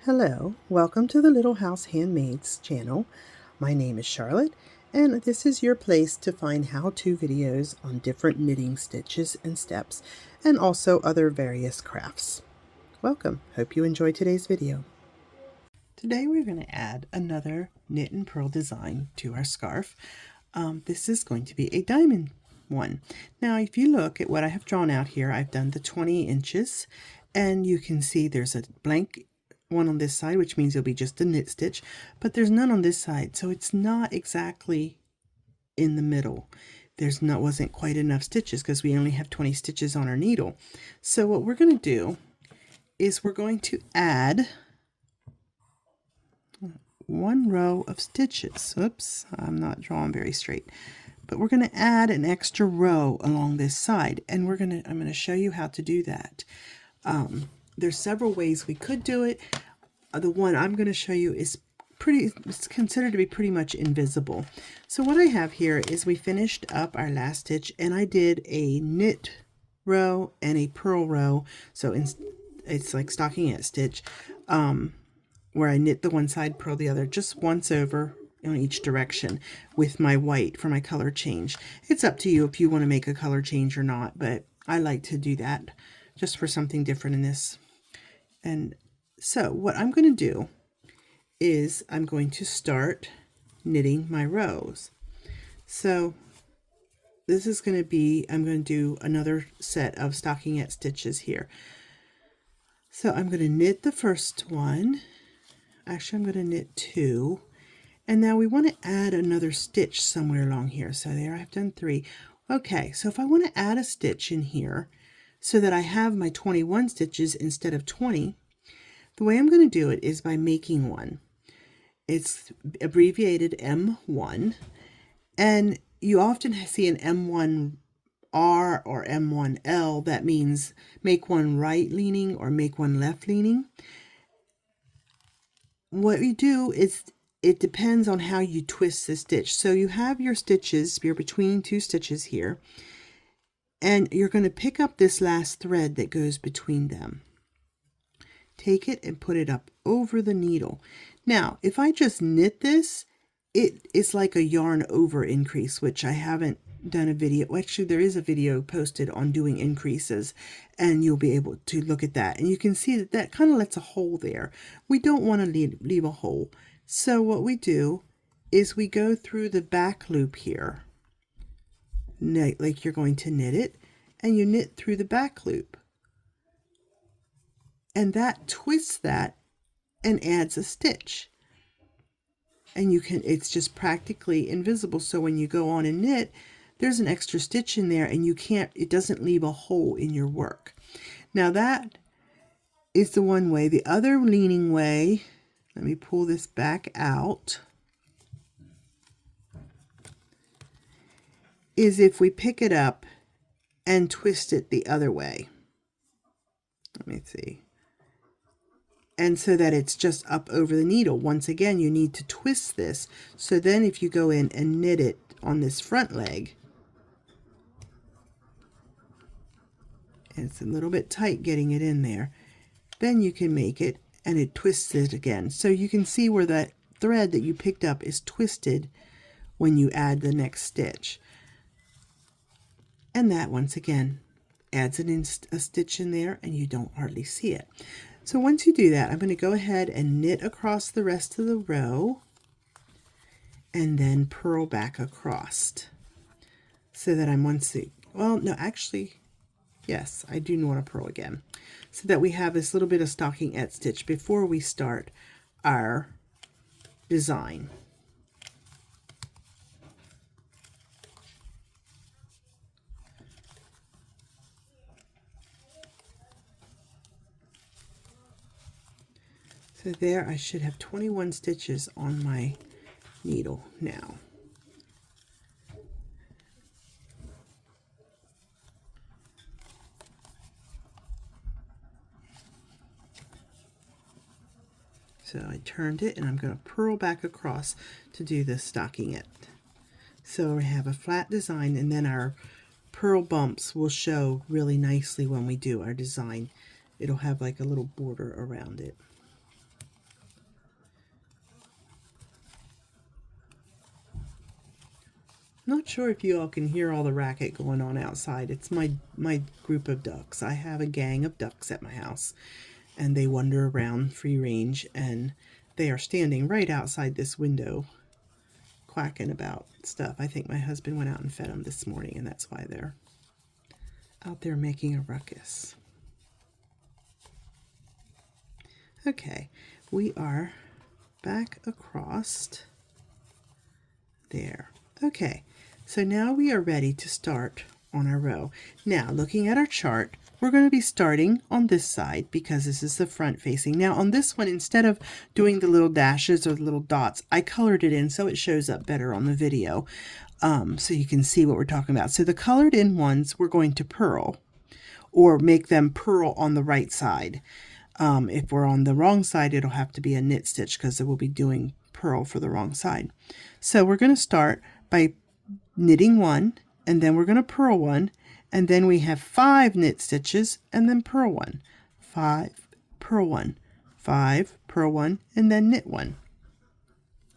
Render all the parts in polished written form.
Hello, welcome to the Little House Handmaids channel. My name is Charlotte, and this is your place to find how-to videos on different knitting stitches and steps, and also other various crafts. Welcome, hope you enjoy today's video. Today we're going to add another knit and purl design to our scarf. This is going to be a diamond one. Now if you look at what I have drawn out here, I've done the 20 inches, and you can see there's a blank one on this side, which means it'll be just a knit stitch, but there's none on this side, so it's not exactly in the middle. Wasn't quite enough stitches because we only have 20 stitches on our needle. So what we're going to do is we're going to add one row of stitches. Oops, I'm not drawing very straight. But we're going to add an extra row along this side, and I'm going to show you how to do that. There's several ways we could do it. The one I'm going to show you is it's considered to be pretty much invisible. So what I have here is we finished up our last stitch, and I did a knit row and a purl row. So it's like stockinette stitch, where I knit the one side, purl the other, just once over in each direction with my white for my color change. It's up to you if you want to make a color change or not, but I like to do that just for something different in this. And so what I'm going to do is I'm going to start knitting my rows. So this is going to be, I'm going to do another set of stockinette stitches here. So I'm going to knit the first one. Actually, I'm going to knit two. And now we want to add another stitch somewhere along here. So there, I've done three. Okay, so if I want to add a stitch in here so that I have my 21 stitches instead of 20, the way I'm going to do it is by making one. It's abbreviated M1, and you often see an M1R or M1L. That means make one right leaning or make one left leaning. What we do is, it depends on how you twist the stitch. So you have your stitches, you're between two stitches here, and you're going to pick up this last thread that goes between them. Take it and put it up over the needle. Now, if I just knit this, it is like a yarn over increase, which I haven't done a video. Actually, there is a video posted on doing increases, and you'll be able to look at that. And you can see that that kind of lets a hole there. We don't want to leave a hole. So what we do is we go through the back loop here, like you're going to knit it, and you knit through the back loop. And that twists that and adds a stitch. And it's just practically invisible. So when you go on and knit, there's an extra stitch in there, and it doesn't leave a hole in your work. Now that is the one way. The other leaning way, let me pull this back out, is if we pick it up and twist it the other way. Let me see. And so that it's just up over the needle. Once again, you need to twist this. So then if you go in and knit it on this front leg, and it's a little bit tight getting it in there, then you can make it, and it twists it again. So you can see where that thread that you picked up is twisted when you add the next stitch. And that, once again, adds a stitch in there, and you don't hardly see it. So once you do that, I'm going to go ahead and knit across the rest of the row, and then purl back across, so that I'm yes, I do want to purl again, so that we have this little bit of stockinette stitch before we start our design. So there, I should have 21 stitches on my needle now. So I turned it, and I'm going to purl back across to do the stockinette. So we have a flat design, and then our purl bumps will show really nicely when we do our design. It'll have like a little border around it. Not sure if you all can hear all the racket going on outside. It's my group of ducks. I have a gang of ducks at my house, and they wander around free range, and they are standing right outside this window quacking about stuff. I think my husband went out and fed them this morning, and that's why they're out there making a ruckus. Okay, we are back across there. Okay, so now we are ready to start on our row. Now, looking at our chart, we're going to be starting on this side because this is the front facing. Now on this one, instead of doing the little dashes or the little dots, I colored it in so it shows up better on the video, so you can see what we're talking about. So the colored in ones, we're going to purl or make them purl on the right side. If we're on the wrong side, it'll have to be a knit stitch because we'll be doing purl for the wrong side. So we're going to start by knitting one, and then we're going to purl one, and then we have 5 knit stitches and then purl one, 5, purl one, 5, purl one, and then knit one.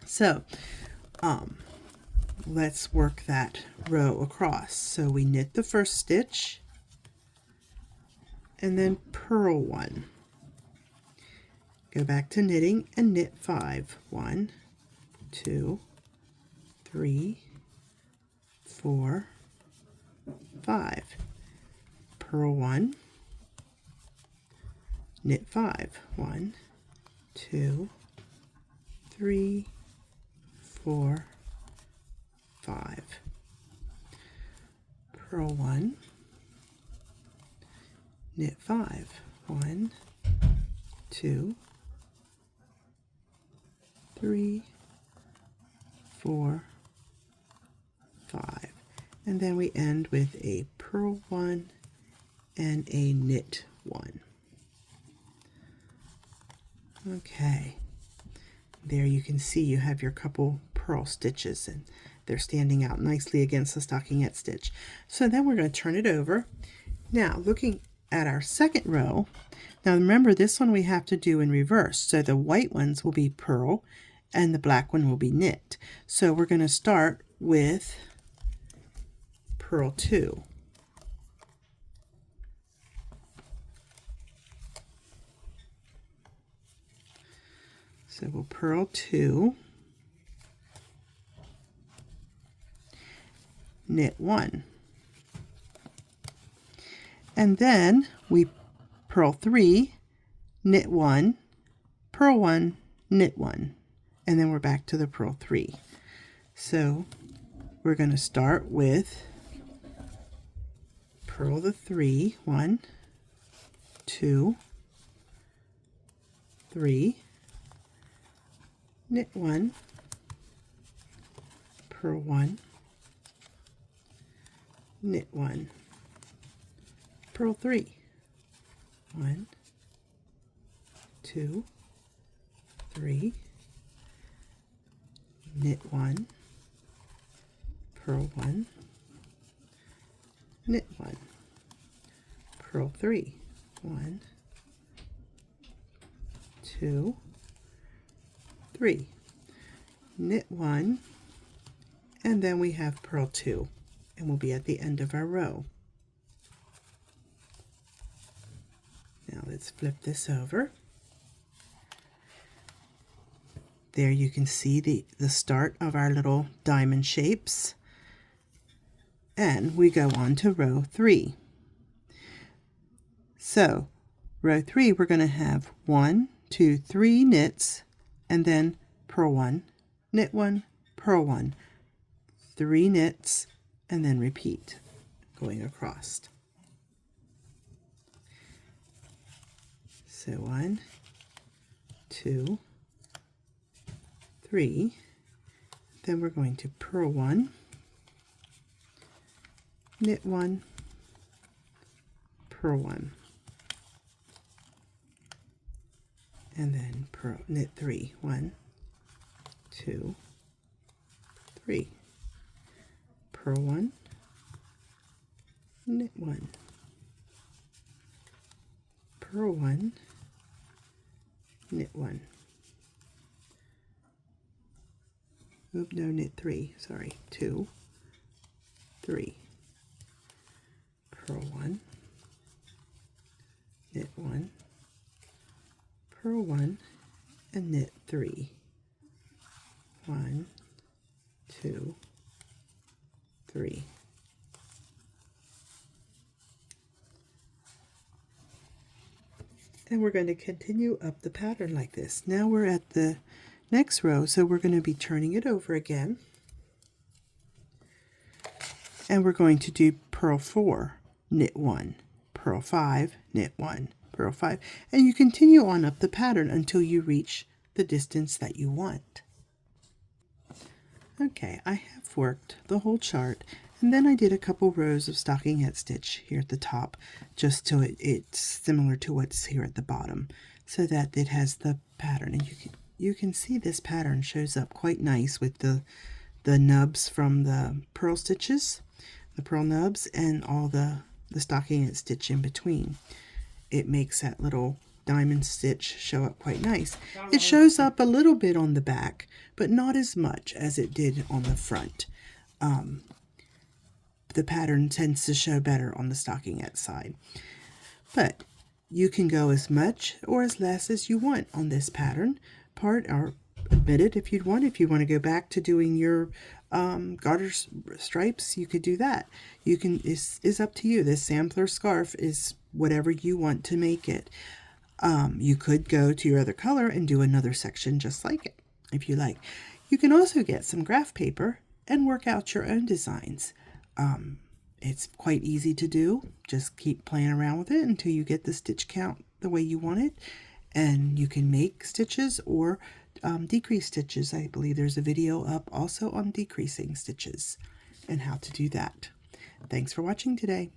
So let's work that row across. So we knit the first stitch and then purl one. Go back to knitting and knit 5. 1, 2, 3, 4, 5. Purl one, knit 5. 1, 2, 3, 4, 5. Purl one, knit 5. 1, 2, 3, 4, 5. And then we end with a purl one and a knit one. Okay, there you can see you have your couple purl stitches, and they're standing out nicely against the stockinette stitch. So then we're going to turn it over. Now looking at our second row, now remember this one we have to do in reverse. So the white ones will be purl and the black one will be knit. So we're going to start with purl 2. So we'll purl 2, knit 1, and then we purl 3, knit 1, purl 1, knit 1, and then we're back to the purl 3. So we're going to start with purl the 3, 1, 2, 3, knit 1, purl 1, knit 1, purl 3, 1, 2, 3, knit 1, purl 1, knit 1, purl 3, 1, 2, 3, knit 1, and then we have purl 2, and we'll be at the end of our row. Now let's flip this over. There you can see the start of our little diamond shapes, and we go on to row 3. So row 3, we're going to have 1, 2, 3 knits, and then purl 1, knit 1, purl 1, 3 knits, and then repeat going across. So 1, 2, 3, then we're going to purl 1, knit 1, purl 1, and then knit 3, 1, 2, 3, purl 1, knit 1, purl 1, knit 1. Oop, no, knit 3, sorry, 2, 3, purl 1, knit 1, purl 1, and knit 3. 1, 2, 3. And we're going to continue up the pattern like this. Now we're at the next row, so we're going to be turning it over again. And we're going to do purl 4, knit 1, purl 5, knit 1, purl 5, and you continue on up the pattern until you reach the distance that you want. Okay, I have worked the whole chart, and then I did a couple rows of stockinette stitch here at the top, just so it's similar to what's here at the bottom, so that it has the pattern. And you can see this pattern shows up quite nice with the nubs from the purl stitches, the purl nubs, and all the stockinette stitch in between. It makes that little diamond stitch show up quite nice. It shows up a little bit on the back, but not as much as it did on the front. The pattern tends to show better on the stockinette side. But you can go as much or as less as you want on this pattern part, or admit it if you'd want. If you want to go back to doing your garter stripes, you could do that. You can, it's up to you. This sampler scarf is whatever you want to make it. You could go to your other color and do another section just like it, if you like. You can also get some graph paper and work out your own designs. It's quite easy to do. Just keep playing around with it until you get the stitch count the way you want it. And you can make stitches or decrease stitches. I believe there's a video up also on decreasing stitches and how to do that. Thanks for watching today.